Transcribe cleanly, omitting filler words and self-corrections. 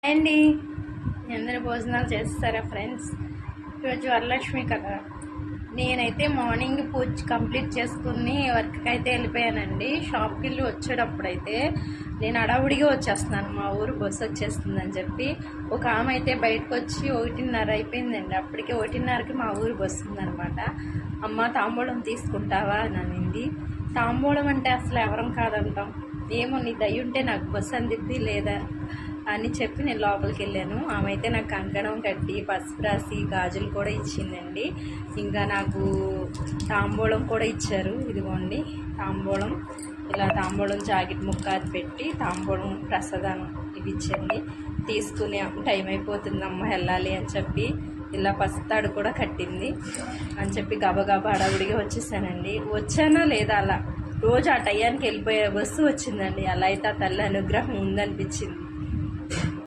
అండి అందరూ భోజనాలు చేస్తారా ఫ్రెండ్స్? ఈరోజు వరలక్ష్మి కదా. నేనైతే మార్నింగ్ పూజ కంప్లీట్ చేసుకుని వర్క్కి అయితే వెళ్ళిపోయానండి. షాప్కి వెళ్ళి వచ్చేటప్పుడైతే నేను అడవుడిగా వచ్చేస్తున్నాను, మా ఊరు బస్సు వచ్చేస్తుందని చెప్పి. ఒక ఆమె అయితే బయటకు వచ్చి 1:30 అయిపోయిందండి. అప్పటికే 1:30కి మా ఊరు బస్సు ఉందనమాట. అమ్మ తాంబూలం తీసుకుంటావా అని అనింది. తాంబూలం అంటే అసలు ఎవరం కాదంటాం, ఏమో నీ దయ ఉంటే నాకు బస్సు అందిద్ది లేదా అని చెప్పి నేను లోపలికి వెళ్ళాను. ఆమె అయితే నాకు కంకణం కట్టి పసుపు రాసి గాజులు కూడా ఇచ్చిందండి. ఇంకా నాకు తాంబూలం కూడా ఇచ్చారు. ఇదిగోండి తాంబూలం, ఇలా తాంబూలం జాకెట్ ముక్క అది పెట్టి తాంబూలం ప్రసాదం ఇవి ఇచ్చింది. తీసుకుని టైం అయిపోతుంది అమ్మ వెళ్ళాలి అని చెప్పి ఇలా పసుతాడు కూడా కట్టింది అని చెప్పి గబగబా అడవుడిగా వచ్చేసానండి. వచ్చానా లేదా అలా రోజు ఆ టయానికి వెళ్ళిపోయే బస్సు వచ్చిందండి. అలా అయితే ఆ తల్లి అనుగ్రహం ఉందనిపించింది.